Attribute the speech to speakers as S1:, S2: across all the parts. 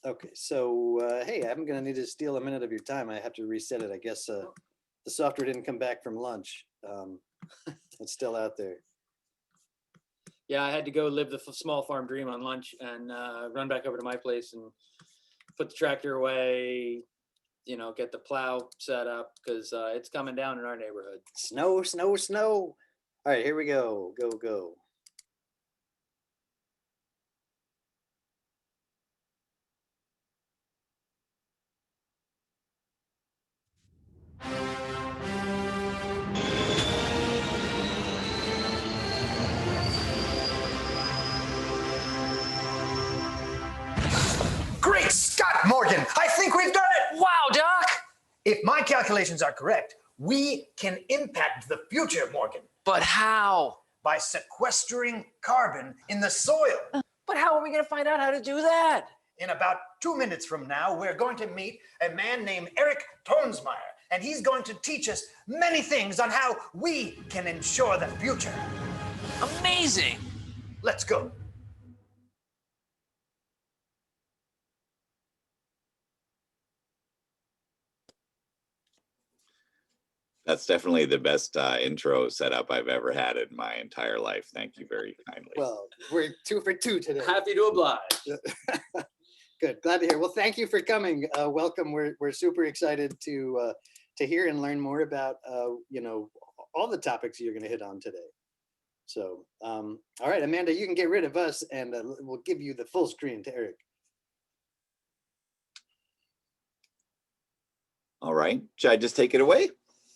S1: Okay, so hey, I'm gonna need to steal a minute of your time. I have to reset it. I guess the software didn't come back from lunch. It's still out there.
S2: Yeah, I had to go live the small farm dream on lunch and run back over to my place and put the tractor away, you know, get the plow set up because it's coming down in our neighborhood.
S1: Snow, snow, snow. All right, here we go. Go, go.
S3: Great Scott, Morgan! I think we've done it!
S4: Wow, Doc!
S3: If my calculations are correct, we can impact the future, Morgan.
S4: But how?
S3: By sequestering carbon in the soil.
S4: But how are we going to find out how to do that?
S3: In about 2 minutes from now, we're going to meet a man named Eric Toensmeier, and he's going to teach us many things on how we can ensure the future.
S4: Amazing!
S3: Let's go.
S5: That's definitely the best intro setup I've ever had in my entire life. Thank you very kindly.
S1: Well, we're 2 for 2 today.
S2: Happy to oblige.
S1: Good, glad to hear. Well, thank you for coming. Welcome. We're super excited to hear and learn more about you know, all the topics you're going to hit on today. So, all right, Amanda, you can get rid of us, and we'll give you the full screen to Eric.
S5: All right, should I just take it away?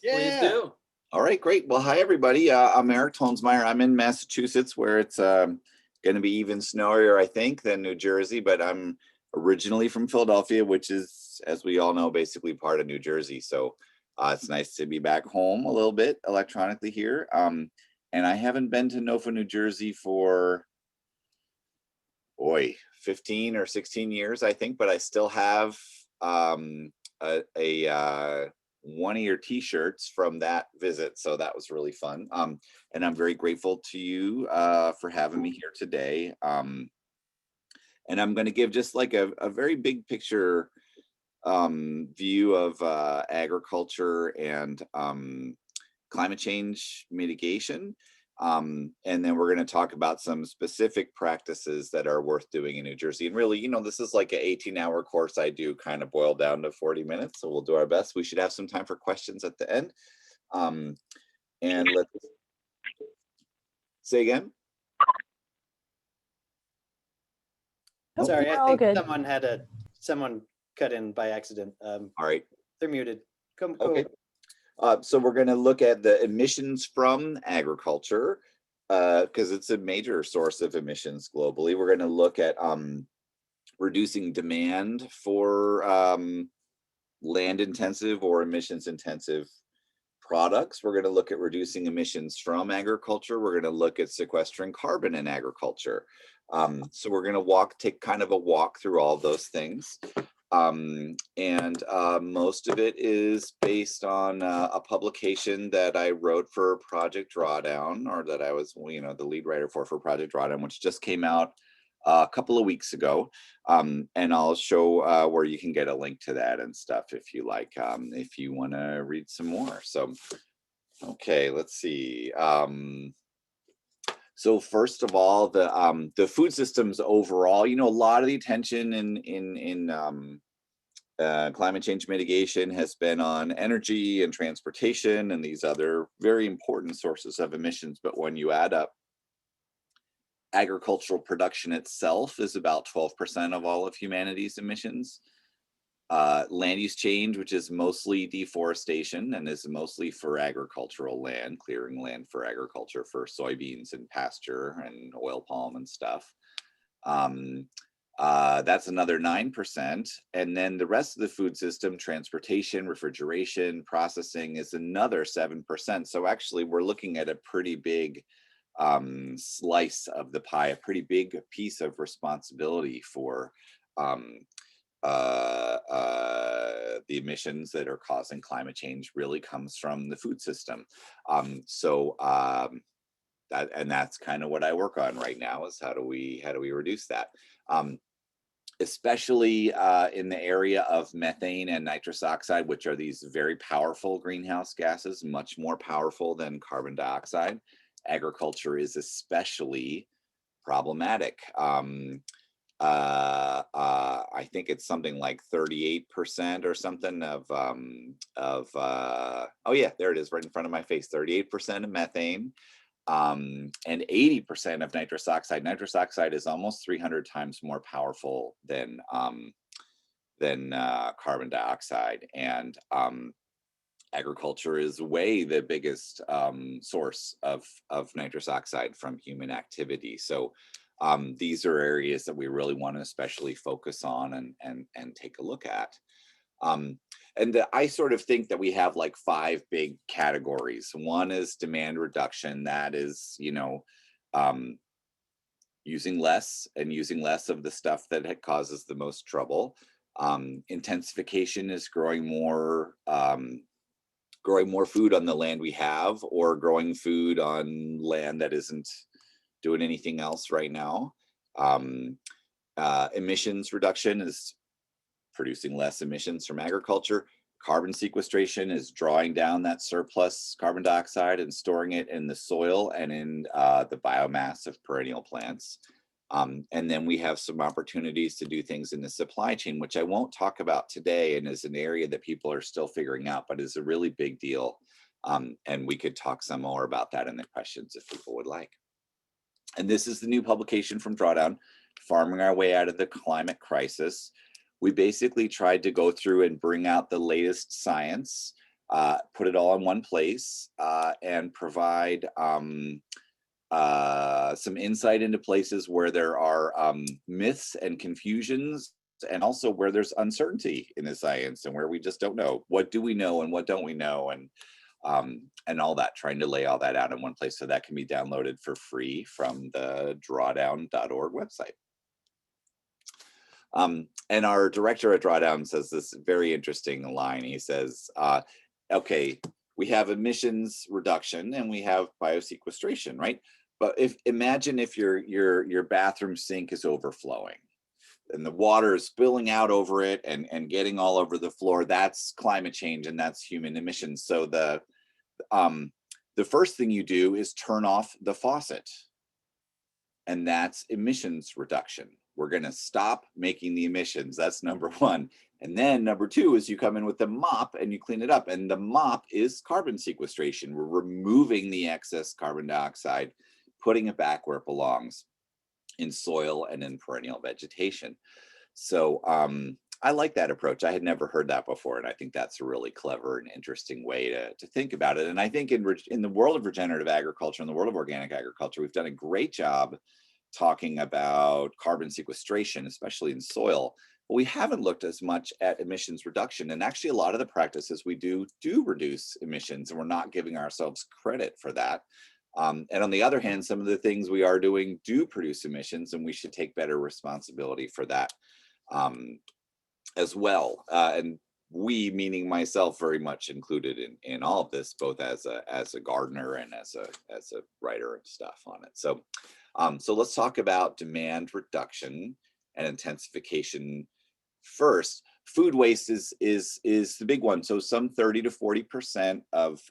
S1: Yeah.
S2: Please do.
S5: All right, great. Well, hi, everybody. I'm Eric Toensmeier. I'm in Massachusetts, where it's going to be even snowier, I think, than New Jersey, but I'm originally from Philadelphia, which is, as we all know, basically part of New Jersey. So it's nice to be back home a little bit electronically here. And I haven't been to NOFA, New Jersey for, boy, 15 or 16 years, I think, but I still have one of your t-shirts from that visit, so that was really fun. And I'm very grateful to you for having me here today. And I'm going to give just like a very big picture view of agriculture and climate change mitigation. And then we're going to talk about some specific practices that are worth doing in New Jersey. And really, you know, this is like an 18-hour course I do kind of boiled down to 40 minutes. So we'll do our best. We should have some time for questions at the end. And let's say again.
S1: Sorry, I think someone cut in by accident.
S5: All right.
S1: They're muted. Come.
S5: Okay. So we're going to look at the emissions from agriculture because it's a major source of emissions globally. We're going to look at reducing demand for land intensive or emissions intensive products. We're going to look at reducing emissions from agriculture. We're going to look at sequestering carbon in agriculture. So we're going to take kind of a walk through all those things. Most of it is based on a publication that I wrote for Project Drawdown, or that I was, you know, the lead writer for Project Drawdown, which just came out a couple of weeks ago. And I'll show where you can get a link to that and stuff if you like, if you want to read some more. So, okay, let's see. So first of all, the food systems overall, you know, a lot of the attention in climate change mitigation has been on energy and transportation and these other very important sources of emissions. But when you add up agricultural production itself is about 12% of all of humanity's emissions. Land use change, which is mostly deforestation and is mostly for agricultural land, clearing land for agriculture for soybeans and pasture and oil palm and stuff. That's another 9%. And then the rest of the food system, transportation, refrigeration, processing is another 7%. So actually we're looking at a pretty big slice of the pie, a pretty big piece of responsibility for the emissions that are causing climate change really comes from the food system. That's kind of what I work on right now, is how do we reduce that. especially in the area of methane and nitrous oxide, which are these very powerful greenhouse gases, much more powerful than carbon dioxide. Agriculture is especially problematic. I think it's something like 38% or something of oh yeah, there it is right in front of my face, 38% of methane, and 80% of nitrous oxide. Nitrous oxide is almost 300 times more powerful than carbon dioxide, and agriculture is way the biggest source of nitrous oxide from human activity. So these are areas that we really want to especially focus on and take a look at. I sort of think that we have like 5 big categories. One is demand reduction. That is, using less of the stuff that causes the most trouble. Intensification is growing more food on the land we have, or growing food on land that isn't doing anything else right now. Emissions reduction is producing less emissions from agriculture. Carbon sequestration is drawing down that surplus carbon dioxide and storing it in the soil and in the biomass of perennial plants. And then we have some opportunities to do things in the supply chain, which I won't talk about today, and is an area that people are still figuring out, but is a really big deal. And we could talk some more about that in the questions if people would like. And this is the new publication from Drawdown, Farming Our Way Out of the Climate Crisis. We basically tried to go through and bring out the latest science, put it all in one place, and provide some insight into places where there are myths and confusions, and also where there's uncertainty in the science and where we just don't know. What do we know and what don't we know? And all that, trying to lay all that out in one place so that can be downloaded for free from the drawdown.org website. And our director at Drawdown says this very interesting line. He says, okay, we have emissions reduction and we have biosequestration, right? But imagine if your bathroom sink is overflowing and the water is spilling out over it and getting all over the floor. That's climate change and that's human emissions. So the first thing you do is turn off the faucet, and that's emissions reduction. We're going to stop making the emissions. That's number one. And then number two is you come in with the mop and you clean it up. And the mop is carbon sequestration. We're removing the excess carbon dioxide, putting it back where it belongs, in soil and in perennial vegetation. So I like that approach. I had never heard that before, and I think that's a really clever and interesting way to think about it. And I think in the world of regenerative agriculture, in the world of organic agriculture, we've done a great job talking about carbon sequestration, especially in soil, but we haven't looked as much at emissions reduction. And actually, a lot of the practices we do reduce emissions, and we're not giving ourselves credit for that. And on the other hand, some of the things we are doing do produce emissions, and we should take better responsibility for that as well. And we, meaning myself, very much included in all of this, both as a gardener and as a writer and stuff on it. So let's talk about demand reduction and intensification first. Food waste is the big one. So some 30 to 40% of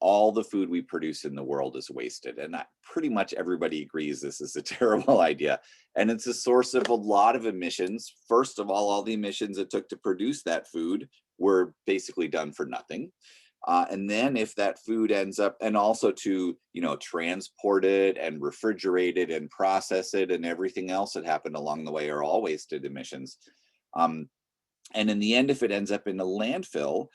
S5: all the food we produce in the world is wasted. And pretty much everybody agrees this is a terrible idea. And it's a source of a lot of emissions. First of all the emissions it took to produce that food were basically done for nothing. And then if that food ends up, and also to, transport it and refrigerate it and process it and everything else that happened along the way are all wasted emissions. And in the end, if it ends up in a landfill,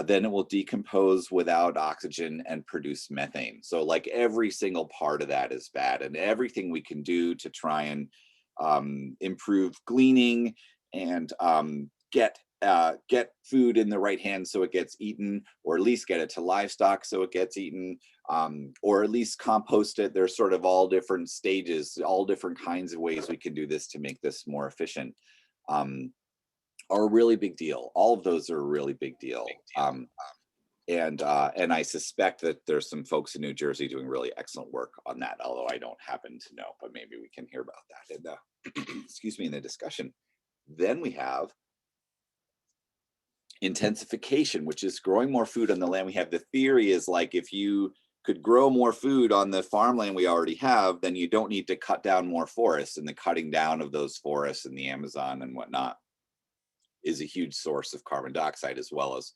S5: then it will decompose without oxygen and produce methane. So like every single part of that is bad, and everything we can do to try and improve gleaning and get food in the right hands so it gets eaten, or at least get it to livestock so it gets eaten, or at least compost it. There's sort of all different stages, all different kinds of ways we can do this to make this more efficient. Are a really big deal. All of those are a really big deal. And I suspect that there's some folks in New Jersey doing really excellent work on that, although I don't happen to know, but maybe we can hear about that in the, excuse me, in the discussion. Then we have intensification, which is growing more food on the land we have. The theory is like, if you could grow more food on the farmland we already have, then you don't need to cut down more forests, and the cutting down of those forests in the Amazon and whatnot is a huge source of carbon dioxide, as well as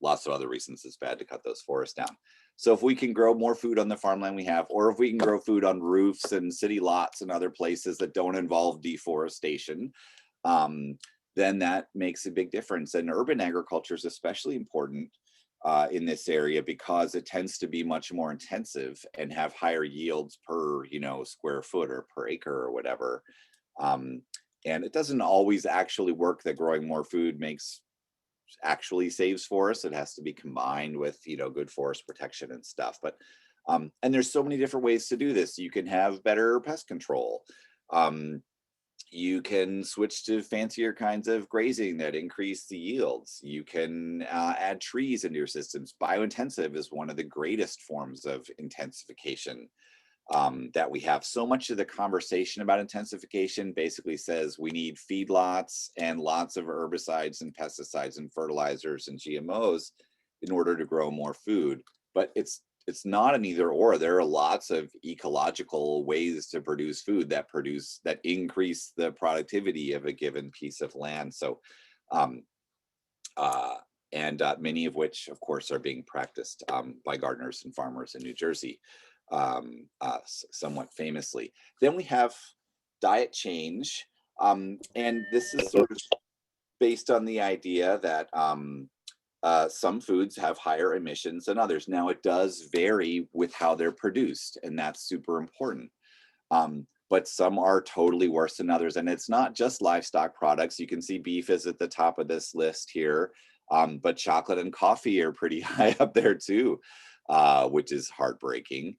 S5: lots of other reasons it's bad to cut those forests down. So if we can grow more food on the farmland we have, or if we can grow food on roofs and city lots and other places that don't involve deforestation, then that makes a big difference. And urban agriculture is especially important in this area because it tends to be much more intensive and have higher yields per, square foot or per acre or whatever. And it doesn't always actually work that growing more food actually saves forests. It has to be combined with, good forest protection and stuff. But and there's so many different ways to do this. You can have better pest control. You can switch to fancier kinds of grazing that increase the yields. You can add trees into your systems. Biointensive is one of the greatest forms of intensification that we have. So much of the conversation about intensification basically says we need feedlots and lots of herbicides and pesticides and fertilizers and GMOs in order to grow more food. But it's not an either or. There are lots of ecological ways to produce food that increase the productivity of a given piece of land. So, many of which, of course, are being practiced by gardeners and farmers in New Jersey, somewhat famously. Then we have diet change, and this is sort of based on the idea that some foods have higher emissions than others. Now, it does vary with how they're produced, and that's super important. But some are totally worse than others. And it's not just livestock products. You can see beef is at the top of this list here, but chocolate and coffee are pretty high up there too, which is heartbreaking.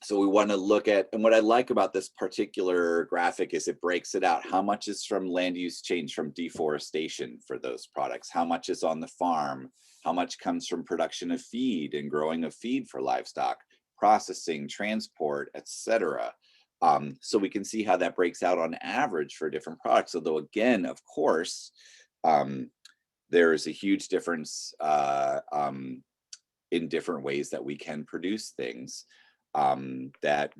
S5: So we want to look at, and what I like about this particular graphic is it breaks it out. How much is from land use change, from deforestation for those products? How much is on the farm? How much comes from production of feed and growing of feed for livestock, processing, transport, etc. So we can see how that breaks out on average for different products. Although again, of course, there is a huge difference in different ways that we can produce things. That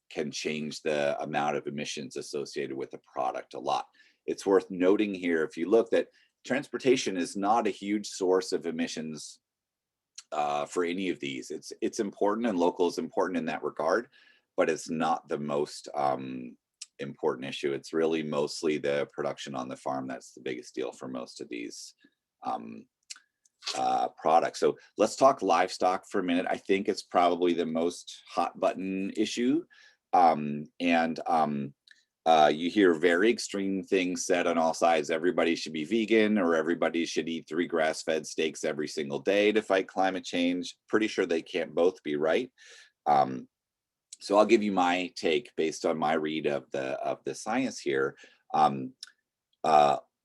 S5: can change the amount of emissions associated with a product a lot. It's worth noting here, if you look, that transportation is not a huge source of emissions for any of these. It's important, and local is important in that regard, but it's not the most important issue. It's really mostly the production on the farm that's the biggest deal for most of these products. So let's talk livestock for a minute. I think it's probably the most hot button issue. You hear very extreme things said on all sides. Everybody should be vegan, or everybody should eat 3 grass-fed steaks every single day to fight climate change. Pretty sure they can't both be right. So I'll give you my take based on my read of the science here.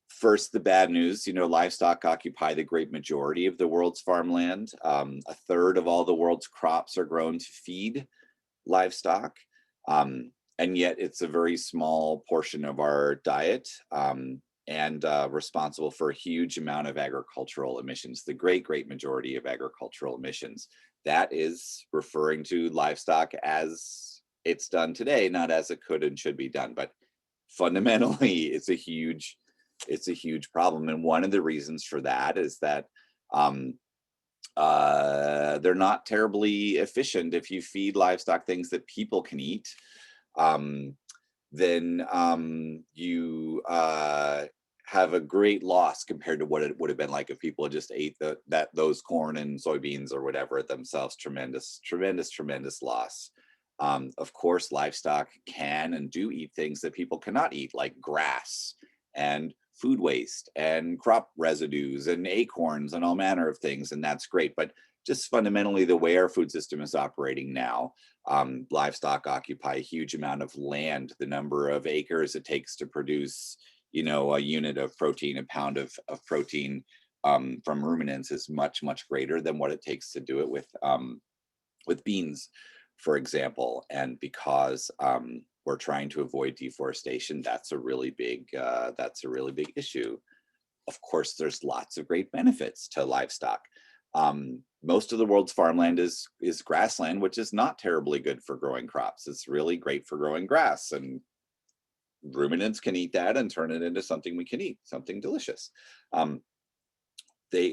S5: First, the bad news, livestock occupy the great majority of the world's farmland. A third of all the world's crops are grown to feed livestock. And yet it's a very small portion of our diet, and responsible for a huge amount of agricultural emissions, the great majority of agricultural emissions. That is referring to livestock as it's done today, not as it could and should be done. But fundamentally, it's a huge problem. And one of the reasons for that is that they're not terribly efficient. If you feed livestock things that people can eat, then you have a great loss compared to what it would have been like if people just ate those corn and soybeans or whatever themselves. Tremendous loss. Of course, livestock can and do eat things that people cannot eat, like grass and food waste and crop residues and acorns and all manner of things, and that's great. But just fundamentally, the way our food system is operating now, livestock occupy a huge amount of land. The number of acres it takes to produce, a unit of protein, a pound of protein from ruminants is much greater than what it takes to do it with beans, for example. And because we're trying to avoid deforestation. That's a really big issue. Of course, there's lots of great benefits to livestock. Most of the world's farmland is grassland, which is not terribly good for growing crops. It's really great for growing grass, and ruminants can eat that and turn it into something we can eat, something delicious.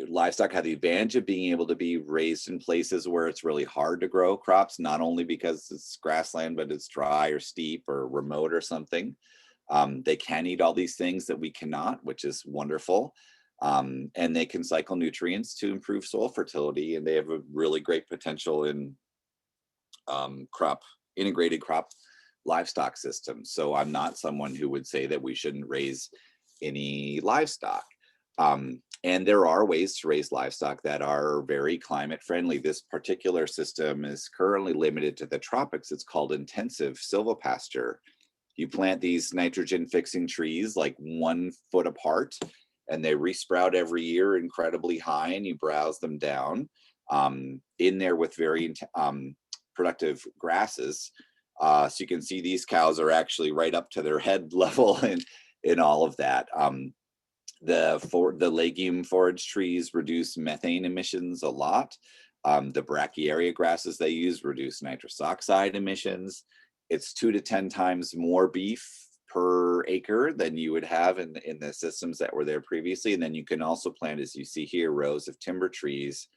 S5: Livestock have the advantage of being able to be raised in places where it's really hard to grow crops, not only because it's grassland, but it's dry or steep or remote or something. They can eat all these things that we cannot, which is wonderful. And they can cycle nutrients to improve soil fertility, and they have a really great potential in integrated crop livestock systems. So I'm not someone who would say that we shouldn't raise any livestock. And there are ways to raise livestock that are very climate friendly. This particular system is currently limited to the tropics. It's called intensive silvopasture. You plant these nitrogen fixing trees like 1 foot apart, and they resprout every year incredibly high, and you browse them down in there with very productive grasses. So you can see these cows are actually right up to their head level in all of that. The legume forage trees reduce methane emissions a lot. The brachiaria grasses they use reduce nitrous oxide emissions. It's 2 to 10 times more beef per acre than you would have in the systems that were there previously. And then you can also plant, as you see here, rows of timber trees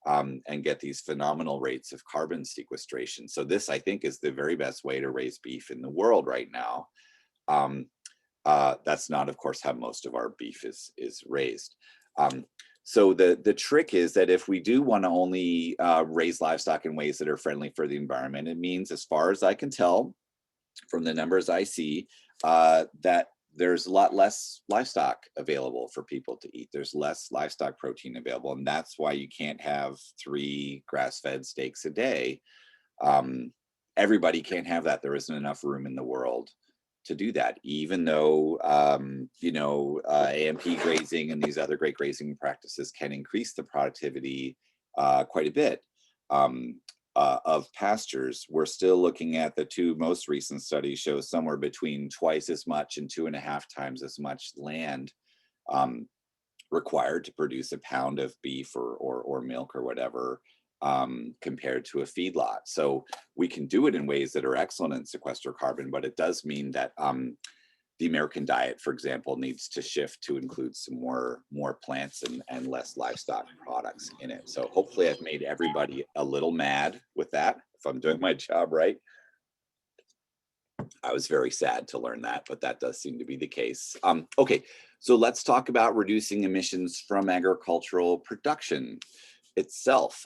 S5: and get these phenomenal rates of carbon sequestration. So this, I think, is the very best way to raise beef in the world right now. That's not, of course, how most of our beef is raised. So the trick is that if we do want to only raise livestock in ways that are friendly for the environment, it means, as far as I can tell from the numbers I see, that there's a lot less livestock available for people to eat. There's less livestock protein available, and that's why you can't have 3 grass-fed steaks a day. Everybody can't have that. There isn't enough room in the world to do that, even though AMP grazing and these other great grazing practices can increase the productivity quite a bit of pastures. We're still looking at the 2 most recent studies show somewhere between twice as much and 2.5 times as much land required to produce a pound of beef or milk or whatever compared to a feedlot. So we can do it in ways that are excellent and sequester carbon, but it does mean that the American diet, for example, needs to shift to include some more plants and less livestock products in it. So hopefully I've made everybody a little mad with that, if I'm doing my job right. I was very sad to learn that, but that does seem to be the case. Okay, so let's talk about reducing emissions from agricultural production itself.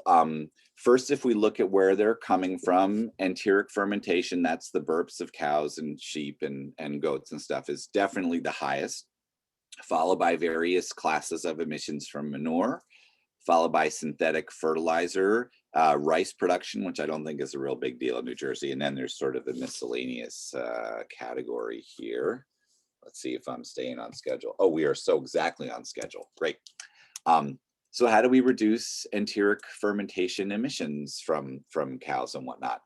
S5: First, if we look at where they're coming from, enteric fermentation, that's the burps of cows and sheep and goats and stuff, is definitely the highest, followed by various classes of emissions from manure, followed by synthetic fertilizer, rice production, which I don't think is a real big deal in New Jersey. And then there's sort of a miscellaneous category here. Let's see if I'm staying on schedule. Oh, we are so exactly on schedule. Great. So how do we reduce enteric fermentation emissions from cows and whatnot?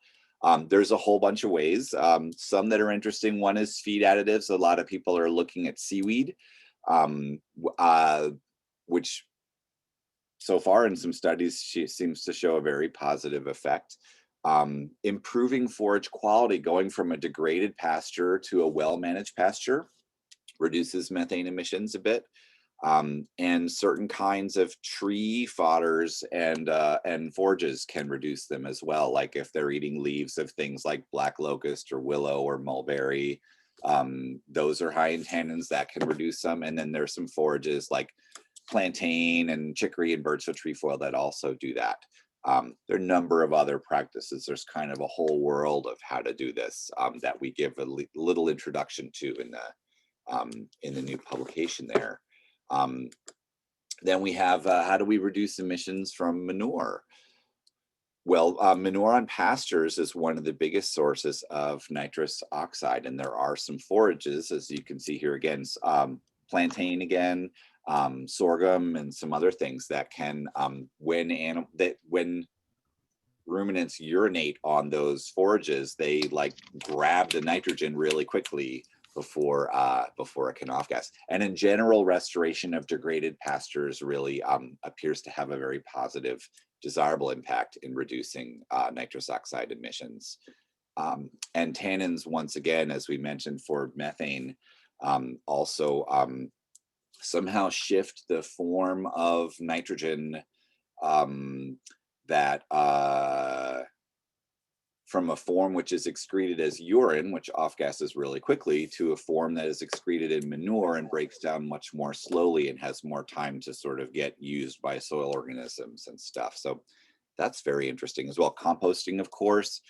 S5: There's a whole bunch of ways. Some that are interesting. One is feed additives. A lot of people are looking at seaweed, which so far in some studies seems to show a very positive effect. Improving forage quality, going from a degraded pasture to a well-managed pasture, reduces methane emissions a bit. And certain kinds of tree fodders and forages can reduce them as well. Like if they're eating leaves of things like black locust or willow or mulberry, those are high in tannins that can reduce some. And then there's some forages like plantain and chicory and birch trefoil that also do that. There are a number of other practices. There's kind of a whole world of how to do this that we give a little introduction to in the new publication there. Then we have how do we reduce emissions from manure? Well, manure on pastures is one of the biggest sources of nitrous oxide, and there are some forages, as you can see here again, plantain again, sorghum, and some other things that can, when ruminants urinate on those forages, they like grab the nitrogen really quickly before it can off gas. And in general, restoration of degraded pastures really appears to have a very positive, desirable impact in reducing nitrous oxide emissions. And tannins, once again, as we mentioned for methane, also somehow shift the form of nitrogen that from a form which is excreted as urine, which off gases really quickly, to a form that is excreted in manure and breaks down much more slowly and has more time to sort of get used by soil organisms and stuff. So that's very interesting as well. Composting, of course,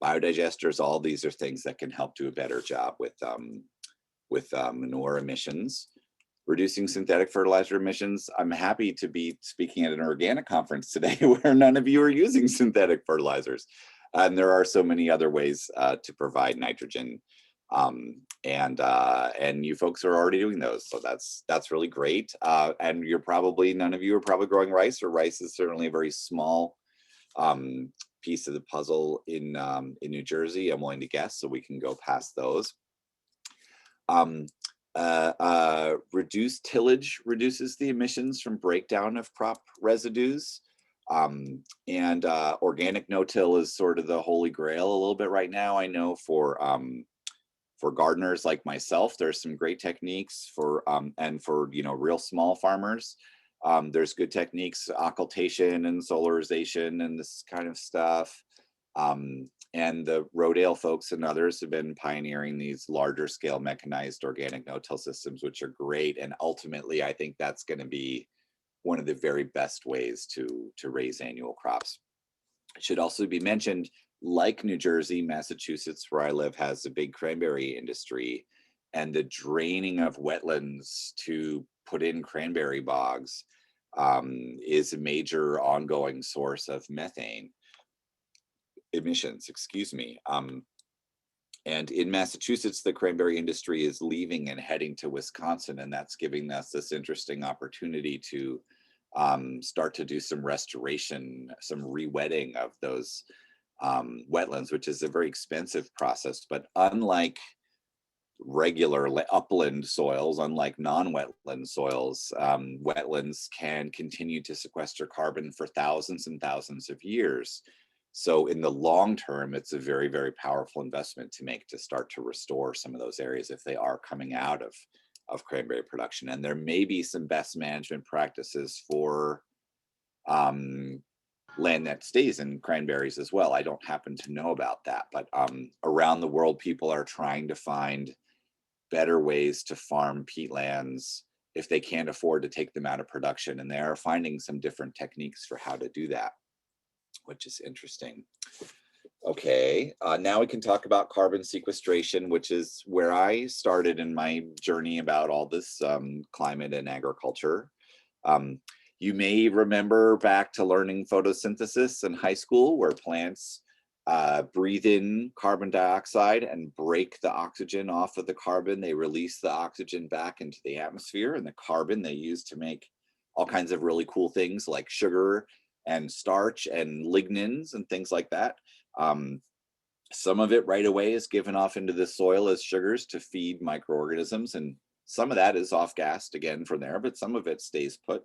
S5: biodigesters, all these are things that can help do a better job with manure emissions. Reducing synthetic fertilizer emissions. I'm happy to be speaking at an organic conference today where none of you are using synthetic fertilizers. And there are so many other ways to provide nitrogen. And you folks are already doing those. So that's really great. And none of you are probably growing rice, or rice is certainly a very small piece of the puzzle in New Jersey, I'm willing to guess, so we can go past those. Reduced tillage reduces the emissions from breakdown of crop residues. And organic no-till is sort of the holy grail a little bit right now. I know for gardeners like myself, there's some great techniques and for real small farmers. There's good techniques, occultation and solarization and this kind of stuff. And the Rodale folks and others have been pioneering these larger scale mechanized organic no-till systems, which are great. And ultimately, I think that's going to be one of the very best ways to raise annual crops. It should also be mentioned, like New Jersey, Massachusetts, where I live, has a big cranberry industry, and the draining of wetlands to put in cranberry bogs is a major ongoing source of methane emissions, excuse me. And in Massachusetts, the cranberry industry is leaving and heading to Wisconsin, and that's giving us this interesting opportunity to start to do some restoration, some re-wetting of those wetlands, which is a very expensive process. But unlike regular upland soils, unlike non-wetland soils, wetlands can continue to sequester carbon for thousands and thousands of years. So in the long term, it's a very, very powerful investment to make to start to restore some of those areas if they are coming out of cranberry production. And there may be some best management practices for land that stays in cranberries as well. I don't happen to know about that, but around the world, people are trying to find better ways to farm peatlands if they can't afford to take them out of production. And they are finding some different techniques for how to do that, which is interesting. Okay, now we can talk about carbon sequestration, which is where I started in my journey about all this climate and agriculture. You may remember back to learning photosynthesis in high school, where plants breathe in carbon dioxide and break the oxygen off of the carbon. They release the oxygen back into the atmosphere, and the carbon they use to make all kinds of really cool things like sugar and starch and lignins and things like that. Some of it right away is given off into the soil as sugars to feed microorganisms, and some of that is off-gassed again from there, but some of it stays put.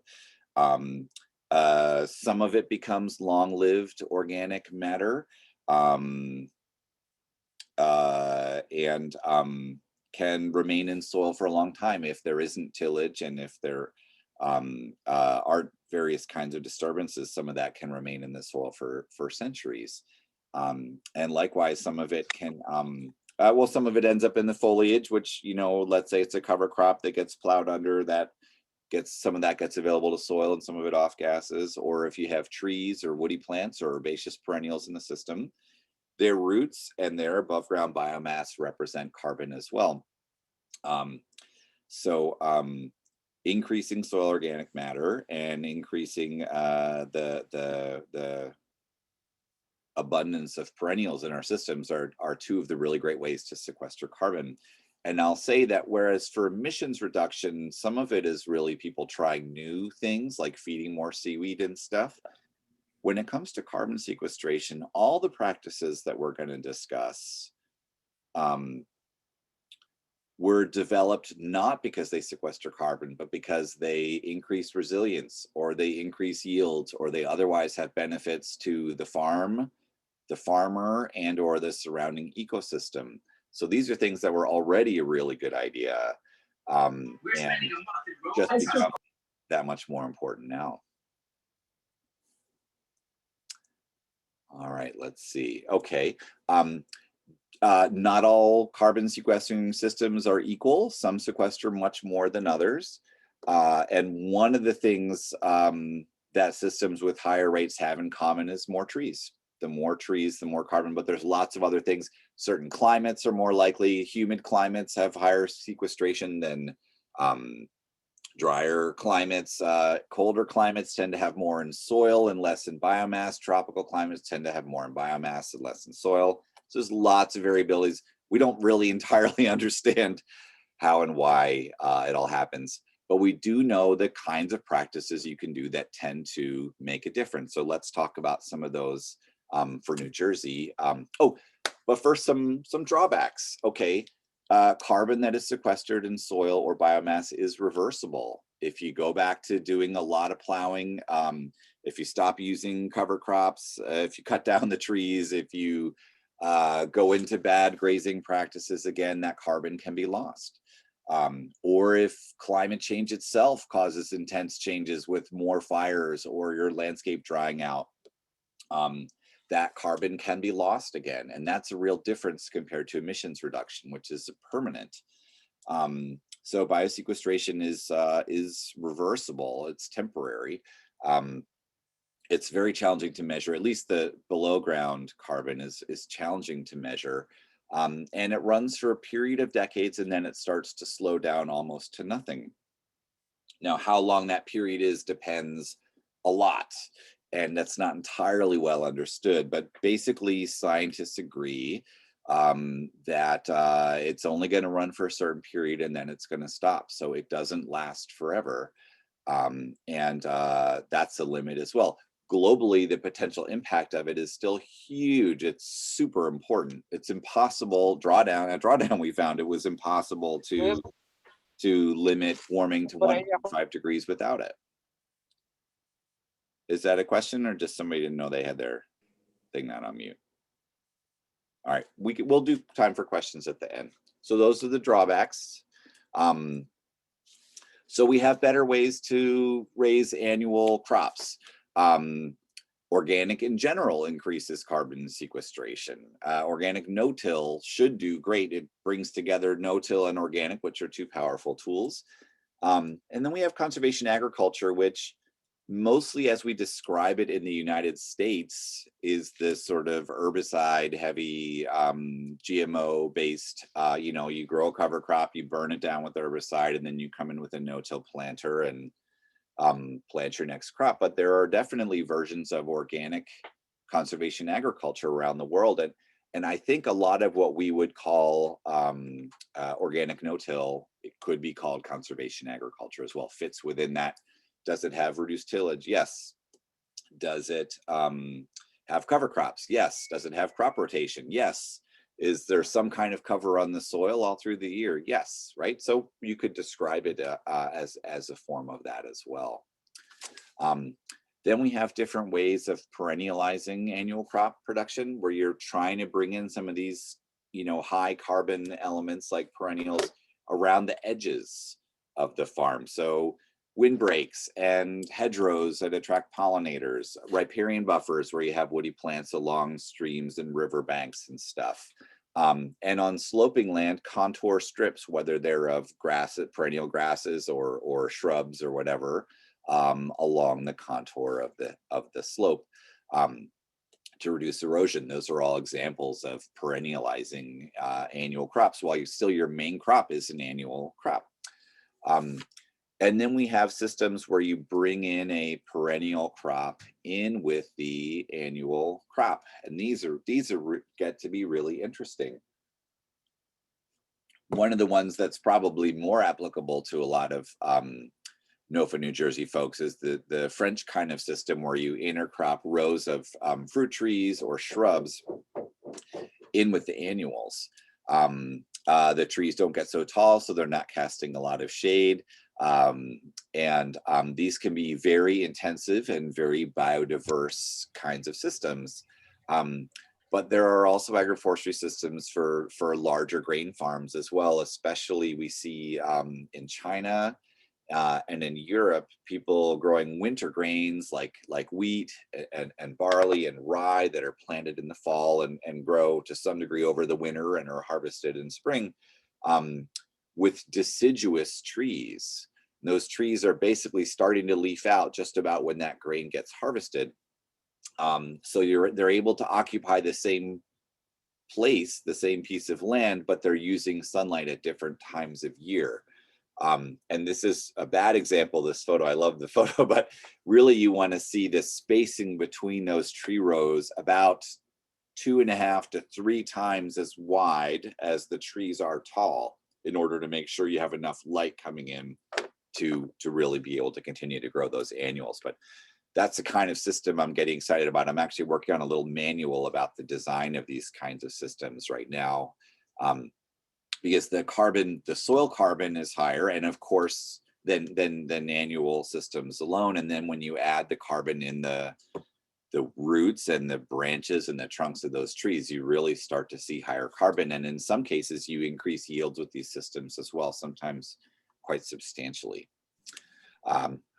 S5: Some of it becomes long-lived organic matter and can remain in soil for a long time if there isn't tillage, and if there are various kinds of disturbances. Some of that can remain in the soil for centuries. And likewise, some of it can, some of it ends up in the foliage, which, let's say it's a cover crop that gets plowed under, some of that gets available to soil and some of it off gases. Or if you have trees or woody plants or herbaceous perennials in the system, their roots and their above ground biomass represent carbon as well. Increasing soil organic matter and increasing the abundance of perennials in our systems are two of the really great ways to sequester carbon. And I'll say that whereas for emissions reduction, some of it is really people trying new things like feeding more seaweed and stuff. when it comes to carbon sequestration, all the practices that we're going to discuss were developed not because they sequester carbon, but because they increase resilience, or they increase yields, or they otherwise have benefits to the farm, the farmer, and or the surrounding ecosystem. So these are things that were already a really good idea, and just become that much more important now. All right, let's see. Okay. Not all carbon sequestering systems are equal. Some sequester much more than others. And one of the things that systems with higher rates have in common is more trees. The more trees, the more carbon, but there's lots of other things. Certain climates are more likely. Humid climates have higher sequestration than drier climates. Colder climates tend to have more in soil and less in biomass. Tropical climates tend to have more in biomass and less in soil. So there's lots of variabilities. We don't really entirely understand how and why it all happens, but we do know the kinds of practices you can do that tend to make a difference. So let's talk about some of those for New Jersey. But first, some drawbacks. Okay, carbon that is sequestered in soil or biomass is reversible. If you go back to doing a lot of plowing, if you stop using cover crops, if you cut down the trees, if you go into bad grazing practices again, that carbon can be lost. Or if climate change itself causes intense changes with more fires or your landscape drying out, that carbon can be lost again. And that's a real difference compared to emissions reduction, which is permanent. So biosequestration is reversible, it's temporary. It's very challenging to measure. At least the below ground carbon is challenging to measure. And it runs for a period of decades, and then it starts to slow down almost to nothing. Now, how long that period is depends a lot, and that's not entirely well understood, but basically scientists agree that it's only going to run for a certain period and then it's going to stop. So it doesn't last forever. And that's a limit as well. Globally, the potential impact of it is still huge. It's super important. It's impossible. Drawdown, we found it was impossible to limit warming to 1.5 degrees without it. Is that a question, or just somebody didn't know they had their thing not on mute? All right, we'll do time for questions at the end. So those are the drawbacks. So we have better ways to raise annual crops. Organic in general increases carbon sequestration. Organic no-till should do great. It brings together no-till and organic, which are two powerful tools. And then we have conservation agriculture, which mostly as we describe it in the United States is this sort of herbicide heavy, GMO based, you grow a cover crop, you burn it down with herbicide, and then you come in with a no-till planter and plant your next crop. But there are definitely versions of organic conservation agriculture around the world. And I think a lot of what we would call organic no-till, it could be called conservation agriculture as well, fits within that. Does it have reduced tillage? Yes. Does it have cover crops? Yes. Does it have crop rotation? Yes. Is there some kind of cover on the soil all through the year? Yes, right? So you could describe it as a form of that as well. Then we have different ways of perennializing annual crop production, where you're trying to bring in some of these, high carbon elements like perennials around the edges of the farm. So windbreaks and hedgerows that attract pollinators, riparian buffers where you have woody plants along streams and riverbanks and stuff. And on sloping land, contour strips, whether they're of perennial grasses or shrubs or whatever, along the contour of the slope to reduce erosion. Those are all examples of perennializing annual crops, while your main crop is an annual crop. And then we have systems where you bring in a perennial crop in with the annual crop. And these get to be really interesting. One of the ones that's probably more applicable to a lot of NOFA, New Jersey folks, is the French kind of system where you intercrop rows of fruit trees or shrubs in with the annuals. The trees don't get so tall, so they're not casting a lot of shade. And these can be very intensive and very biodiverse kinds of systems. But there are also agroforestry systems for larger grain farms as well, especially we see in China and in Europe, people growing winter grains like wheat and barley and rye that are planted in the fall and grow to some degree over the winter and are harvested in spring with deciduous trees. Those trees are basically starting to leaf out just about when that grain gets harvested. So they're able to occupy the same place, the same piece of land, but they're using sunlight at different times of year. And this is a bad example, this photo. I love the photo, but really you want to see the spacing between those tree rows about 2.5 to 3 times as wide as the trees are tall in order to make sure you have enough light coming in to really be able to continue to grow those annuals. But that's the kind of system I'm getting excited about. I'm actually working on a little manual about the design of these kinds of systems right now. Because the soil carbon is higher, and of course, than annual systems alone. And then when you add the carbon in the roots and the branches and the trunks of those trees, you really start to see higher carbon. And in some cases, you increase yields with these systems as well, sometimes quite substantially.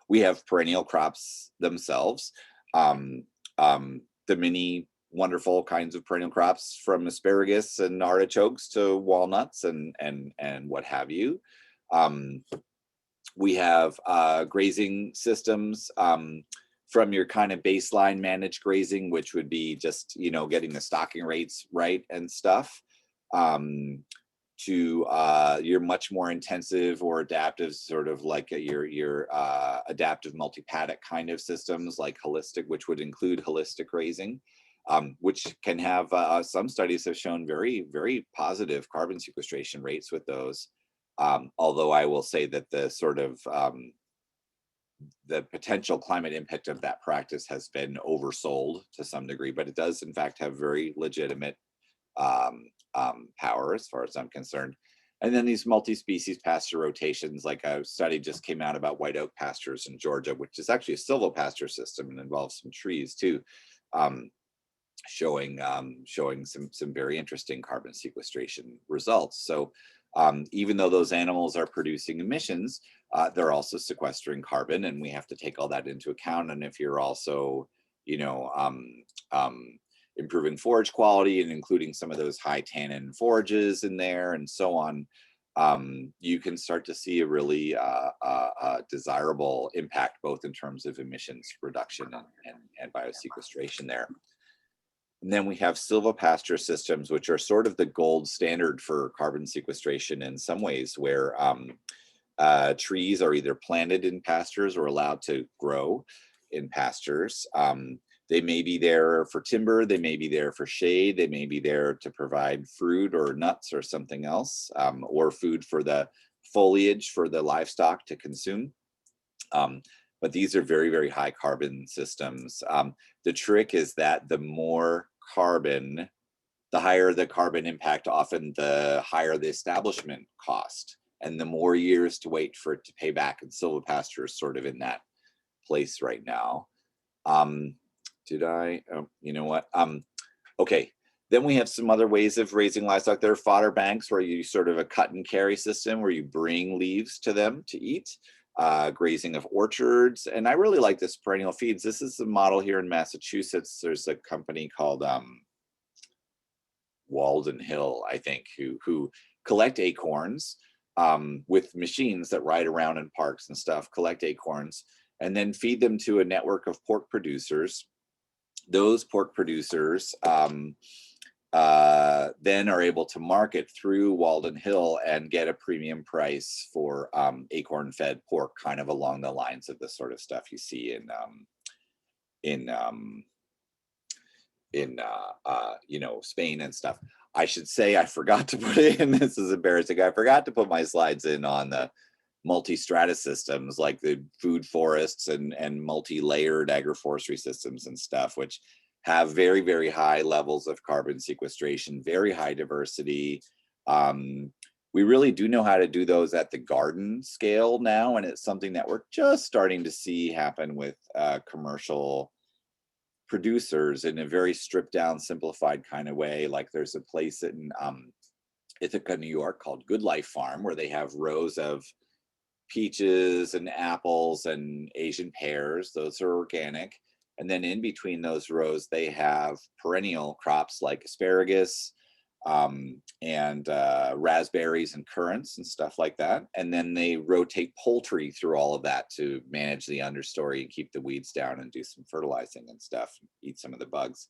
S5: We have perennial crops themselves. The many wonderful kinds of perennial crops, from asparagus and artichokes to walnuts and what have you. We have grazing systems from your kind of baseline managed grazing, which would be just, getting the stocking rates right and stuff, to your much more intensive or adaptive, sort of like your adaptive multi-paddock kind of systems, like holistic, which would include holistic grazing. Which can have, some studies have shown very, very positive carbon sequestration rates with those. Although I will say that the sort of, the potential climate impact of that practice has been oversold to some degree, but it does in fact have very legitimate power as far as I'm concerned. And then these multi-species pasture rotations, like a study just came out about white oak pastures in Georgia, which is actually a silvopasture system and involves some trees too. Showing some very interesting carbon sequestration results. So even though those animals are producing emissions, they're also sequestering carbon, and we have to take all that into account. And if you're also, improving forage quality and including some of those high tannin forages in there and so on, you can start to see a really desirable impact, both in terms of emissions reduction and biosequestration there. And then we have silvopasture systems, which are sort of the gold standard for carbon sequestration in some ways, where trees are either planted in pastures or allowed to grow in pastures. They may be there for timber, they may be there for shade, they may be there to provide fruit or nuts or something else, or food for the foliage for the livestock to consume. But these are very, very high carbon systems. The trick is that the more carbon, the higher the carbon impact, often the higher the establishment cost, and the more years to wait for it to pay back. And silvopasture is sort of in that place right now. You know what? Okay. Then we have some other ways of raising livestock. There are fodder banks where you sort of a cut and carry system where you bring leaves to them to eat. Grazing of orchards, and I really like this perennial feeds. This is the model here in Massachusetts. There's a company called Walden Hill, I think, who collect acorns with machines that ride around in parks and stuff, collect acorns, and then feed them to a network of pork producers. Those pork producers then are able to market through Walden Hill and get a premium price for acorn-fed pork, kind of along the lines of the sort of stuff you see in Spain and stuff. I should say I forgot to put in. This is embarrassing. I forgot to put my slides in on the multi-strata systems like the food forests and multi-layered agroforestry systems and stuff, which have very, very high levels of carbon sequestration, very high diversity. We really do know how to do those at the garden scale now, and it's something that we're just starting to see happen with commercial producers in a very stripped down, simplified kind of way. Like there's a place in Ithaca, New York called Good Life Farm, where they have rows of peaches and apples and Asian pears. Those are organic. And then in between those rows, they have perennial crops like asparagus and raspberries and currants and stuff like that. And then they rotate poultry through all of that to manage the understory and keep the weeds down and do some fertilizing and stuff, eat some of the bugs.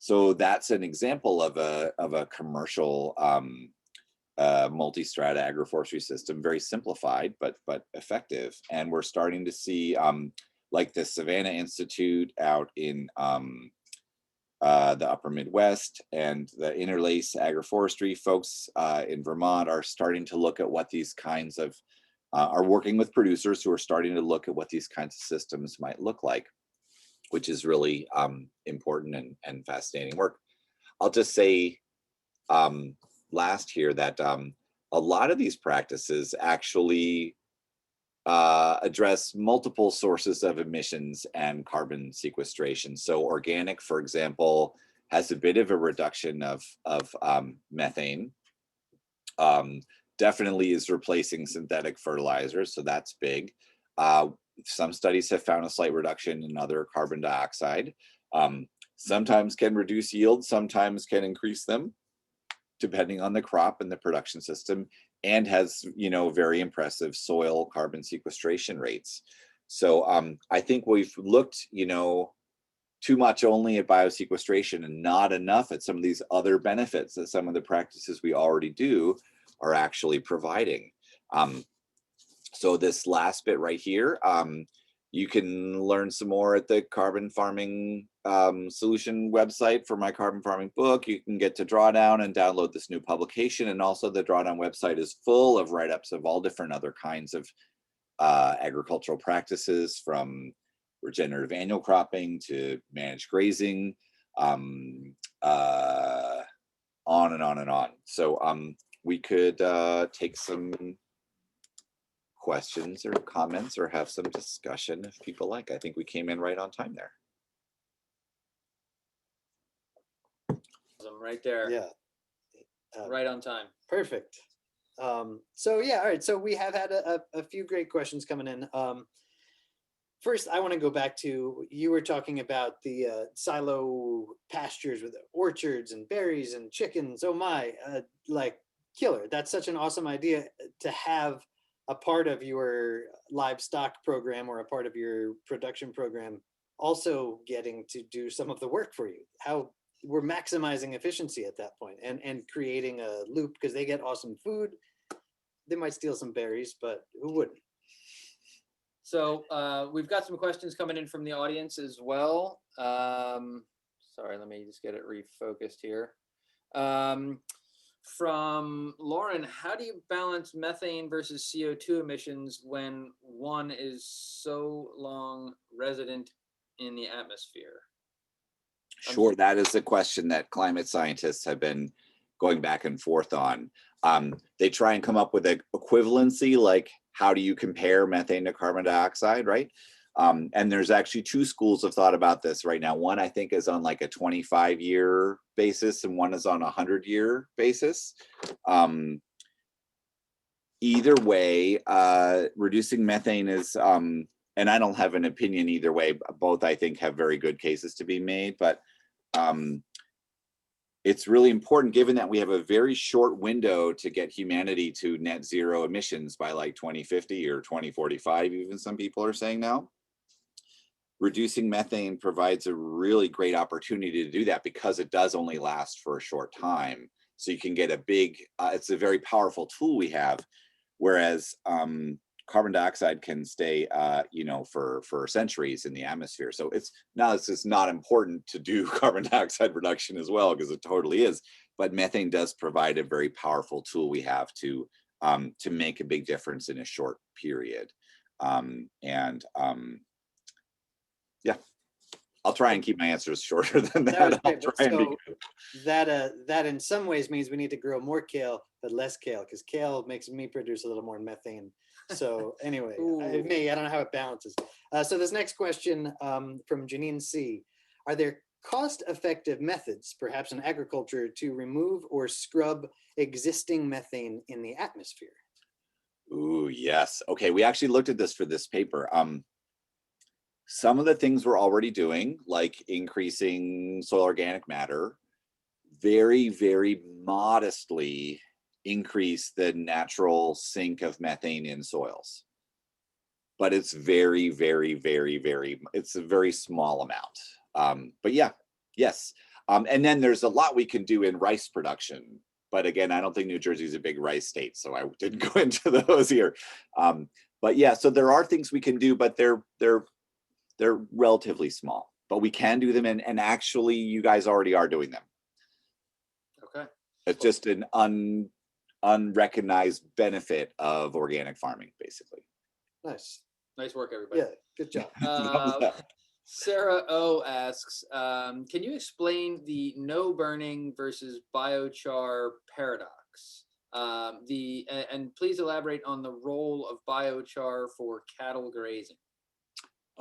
S5: So that's an example of a commercial multi-strata agroforestry system, very simplified, but effective. And we're starting to see like the Savannah Institute out in the upper Midwest and the Interlace Agroforestry folks in Vermont are starting to look at what these kinds of, are working with producers who are starting to look at what these kinds of systems might look like, which is really important and fascinating work. I'll just say last here that a lot of these practices actually address multiple sources of emissions and carbon sequestration. So organic, for example, has a bit of a reduction of methane. Definitely is replacing synthetic fertilizers, so that's big. Some studies have found a slight reduction in other carbon dioxide. Sometimes can reduce yield, sometimes can increase them, depending on the crop and the production system, and has, you know, very impressive soil carbon sequestration rates. So I think we've looked, you know, too much only at biosequestration and not enough at some of these other benefits that some of the practices we already do are actually providing. So this last bit right here, you can learn some more at the Carbon Farming Solution website for my Carbon Farming book. You can get to Drawdown and download this new publication. And also the Drawdown website is full of write-ups of all different other kinds of agricultural practices, from regenerative annual cropping to managed grazing, on and on and on. So we could take some questions or comments or have some discussion if people like. I think we came in right on time there.
S2: Right there.
S1: Yeah.
S2: Right on time.
S1: Perfect. So yeah, all right. So we have had a few great questions coming in. First, I want to go back to, you were talking about the silo pastures with orchards and berries and chickens. Oh my, like killer. That's such an awesome idea to have a part of your livestock program or a part of your production program also getting to do some of the work for you. How we're maximizing efficiency at that point and creating a loop, because they get awesome food. They might steal some berries, but who wouldn't?
S2: So we've got some questions coming in from the audience as well. Sorry, let me just get it refocused here. From Lauren, how do you balance methane versus CO2 emissions when one is so long resident in the atmosphere?
S5: Sure, that is a question that climate scientists have been going back and forth on. They try and come up with an equivalency, like how do you compare methane to carbon dioxide, right? And there's actually two schools of thought about this right now. One, I think, is on like a 25-year basis, and one is on a 100-year basis. Either way, reducing methane is, and I don't have an opinion either way. Both, I think, have very good cases to be made, but it's really important, given that we have a very short window to get humanity to net zero emissions by like 2050 or 2045, even some people are saying now. Reducing methane provides a really great opportunity to do that, because it does only last for a short time. So you can get a big, it's a very powerful tool we have, whereas carbon dioxide can stay, you know, for centuries in the atmosphere. So it's just not important to do carbon dioxide reduction as well, because it totally is. But methane does provide a very powerful tool we have to to make a big difference in a short period. Yeah, I'll try and keep my answers shorter than that.
S1: was
S5: I'll
S1: great, but
S5: try and be
S1: so
S5: good.
S1: that in some ways means we need to grow more kale, but less kale, because kale makes me produce a little more methane. So anyway, I don't know how it balances. So this next question from Janine C. Are there cost-effective methods, perhaps in agriculture, to remove or scrub existing methane in the atmosphere?
S5: Ooh, yes. Okay, we actually looked at this for this paper. Some of the things we're already doing, like increasing soil organic matter, very, very modestly increase the natural sink of methane in soils. But it's very, very, very, very, it's a very small amount. But yeah, yes. And then there's a lot we can do in rice production. But again, I don't think New Jersey is a big rice state, so I didn't go into those here. But yeah, so there are things we can do, but they're relatively small. But we can do them, and actually, you guys already are doing them.
S2: Okay.
S5: It's just an unrecognized benefit of organic farming, basically.
S1: Nice.
S2: Nice work, everybody.
S1: Yeah, good job.
S2: Sarah O asks, can you explain the no burning versus biochar paradox? And please elaborate on the role of biochar for cattle grazing.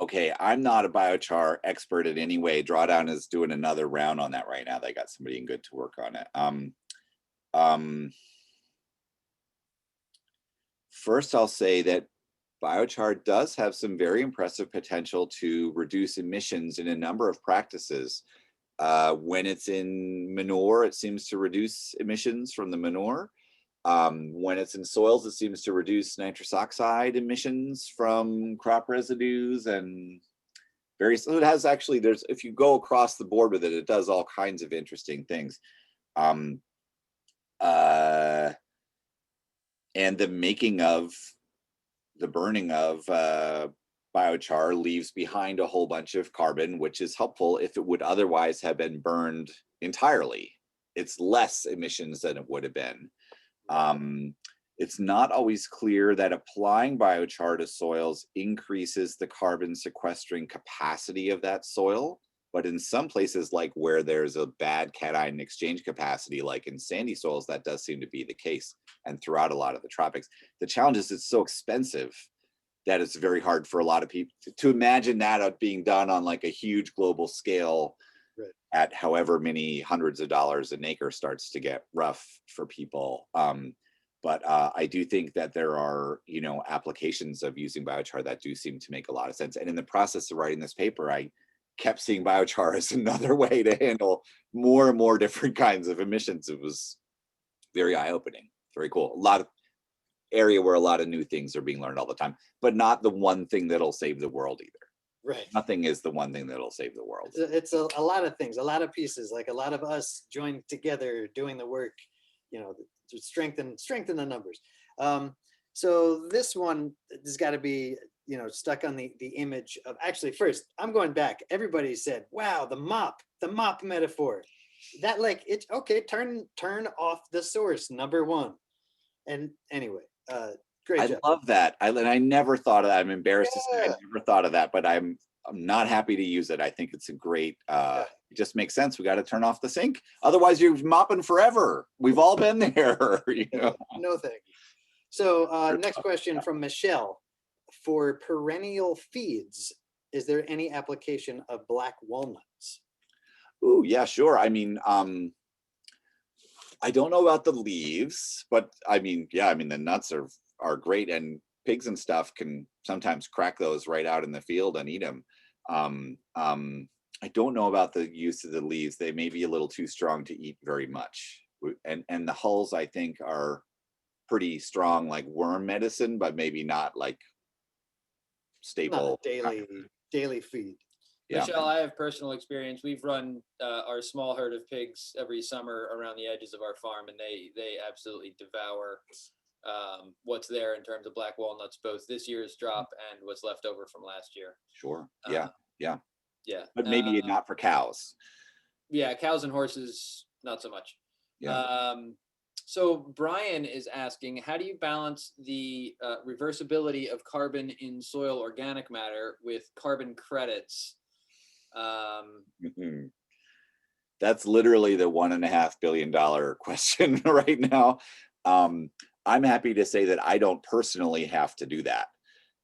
S5: Okay, I'm not a biochar expert in any way. Drawdown is doing another round on that right now. They got somebody in good to work on it. First, I'll say that biochar does have some very impressive potential to reduce emissions in a number of practices. When it's in manure, it seems to reduce emissions from the manure. When it's in soils, it seems to reduce nitrous oxide emissions from crop residues and so it has actually, if you go across the board with it, it does all kinds of interesting things. And the burning of biochar leaves behind a whole bunch of carbon, which is helpful if it would otherwise have been burned entirely. It's less emissions than it would have been. It's not always clear that applying biochar to soils increases the carbon sequestering capacity of that soil. But in some places, like where there's a bad cation exchange capacity, like in sandy soils, that does seem to be the case, and throughout a lot of the tropics. The challenge is it's so expensive that it's very hard for a lot of people to imagine that being done on like a huge global scale. Right. At however many hundreds of dollars an acre starts to get rough for people. But I do think that there are, applications of using biochar that do seem to make a lot of sense. And in the process of writing this paper, I kept seeing biochar as another way to handle more and more different kinds of emissions. It was very eye-opening, very cool. A lot of area where a lot of new things are being learned all the time, but not the one thing that'll save the world either.
S1: Right.
S5: Nothing is the one thing that'll save the world.
S1: It's a lot of things, a lot of pieces, like a lot of us joined together doing the work, to strengthen the numbers. So this one has got to be, stuck on the image of, actually, first, I'm going back. Everybody said, wow, the mop metaphor. That it's okay, turn off the source, number one. And anyway, great job.
S5: I love that. I never thought of that. I'm embarrassed to say I never thought of that, but I'm not happy to use it. I think it's a great, it just makes sense. We got to turn off the sink. Otherwise you're mopping forever. We've all been there,
S1: No, thank you. So next question from Michelle. For perennial feeds, is there any application of black walnuts?
S5: Ooh, yeah, sure. I mean, I don't know about the leaves, but the nuts are great, and pigs and stuff can sometimes crack those right out in the field and eat them. I don't know about the use of the leaves. They may be a little too strong to eat very much. And the hulls, I think, are pretty strong, like worm medicine, but maybe not like staple.
S1: Not a daily feed.
S2: Yeah. Michelle, I have personal experience. We've run our small herd of pigs every summer around the edges of our farm, and they absolutely devour what's there in terms of black walnuts, both this year's drop and what's left over from last year.
S5: Sure. Yeah.
S2: Yeah.
S5: But maybe not for cows.
S2: Yeah, cows and horses, not so much.
S5: Yeah.
S2: So Brian is asking, how do you balance the reversibility of carbon in soil organic matter with carbon credits?
S5: Mhm. That's literally the $1.5 billion question right now. I'm happy to say that I don't personally have to do that.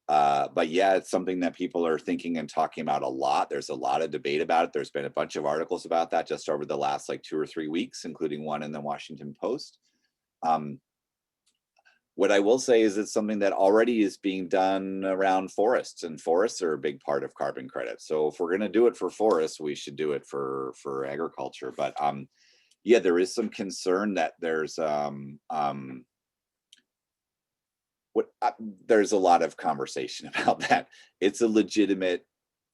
S5: But yeah, it's something that people are thinking and talking about a lot. There's a lot of debate about it. There's been a bunch of articles about that just over the last like 2 or 3 weeks, including one in the Washington Post. What I will say is it's something that already is being done around forests, and forests are a big part of carbon credits. So if we're going to do it for forests, we should do it for agriculture. But yeah, there is some concern that there's there's a lot of conversation about that. It's a legitimate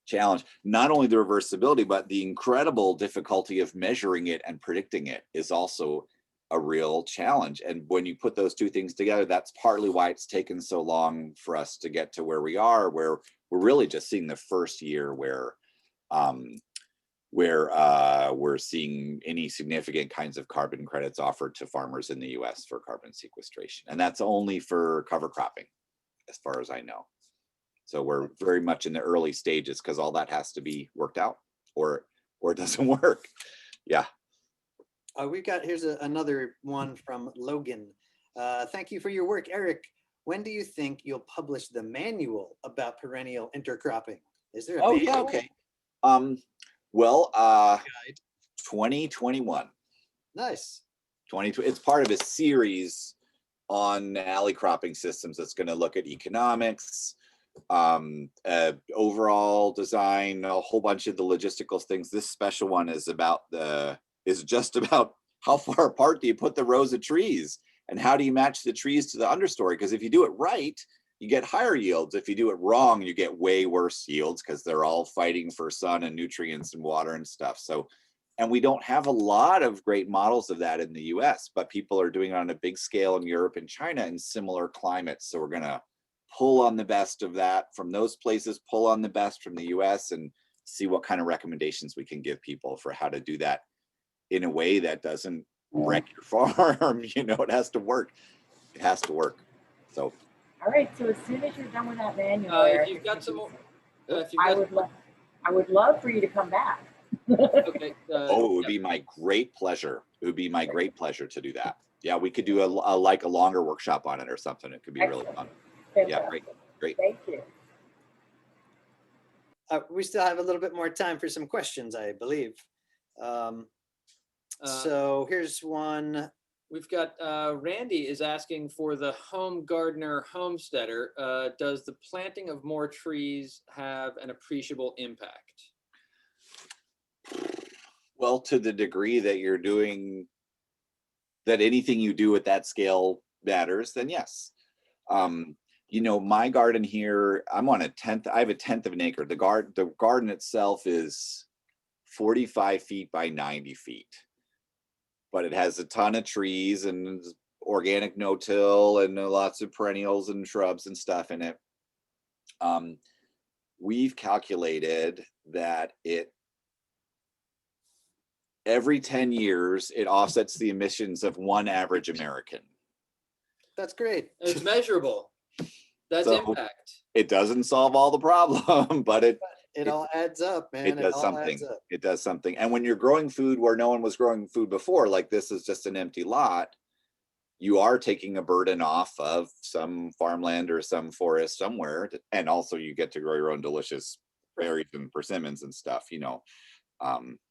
S5: challenge. Not only the reversibility, but the incredible difficulty of measuring it and predicting it is also a real challenge. And when you put those two things together, that's partly why it's taken so long for us to get to where we are, where we're really just seeing the first year where we're seeing any significant kinds of carbon credits offered to farmers in the US for carbon sequestration. And that's only for cover cropping, as far as I know. So we're very much in the early stages because all that has to be worked out or it doesn't work. Yeah.
S1: We've got, here's another one from Logan. Thank you for your work, Eric. When do you think you'll publish the manual about perennial intercropping? Is there a manual?
S5: Yeah, okay. Well,
S1: Guide?
S5: 2021.
S1: Nice.
S5: It's part of a series on alley cropping systems that's going to look at economics, overall design, a whole bunch of the logistical things. This special one is just about how far apart do you put the rows of trees and how do you match the trees to the understory? Because if you do it right, you get higher yields. If you do it wrong, you get way worse yields because they're all fighting for sun and nutrients and water and stuff. So, and we don't have a lot of great models of that in the US, but people are doing it on a big scale in Europe and China in similar climates. So we're gonna pull on the best of that from those places, pull on the best from the US and see what kind of recommendations we can give people for how to do that in a way that doesn't wreck your farm. You know, it has to work. It has to work. So.
S6: All right, so as soon as you're done with that manual,
S2: If
S6: Eric,
S2: you've got some more,
S6: I would love for you to come back.
S2: okay.
S5: Oh, it would be my great pleasure. It would be my great pleasure to do that. Yeah, we could do a longer workshop on it or something. It could be really fun. Yeah, great.
S6: Thank you.
S1: We still have a little bit more time for some questions, I believe. So here's one.
S2: We've got Randy is asking for the home gardener homesteader. Does the planting of more trees have an appreciable impact?
S5: Well, to the degree that you're doing that, anything you do at that scale matters, then yes. You know, my garden here, I'm on I have a 1/10 of an acre. The garden itself is 45 feet by 90 feet. But it has a ton of trees and organic no-till and lots of perennials and shrubs and stuff in it. We've calculated that every 10 years, it offsets the emissions of one average American.
S1: That's great.
S2: It's measurable. That's
S5: So
S2: impact.
S5: It doesn't solve all the problem, but
S1: it all adds up, man.
S5: It does something. It does something. And when you're growing food where no one was growing food before, like this is just an empty lot, you are taking a burden off of some farmland or some forest somewhere. And also you get to grow your own delicious berries and persimmons and stuff, you know.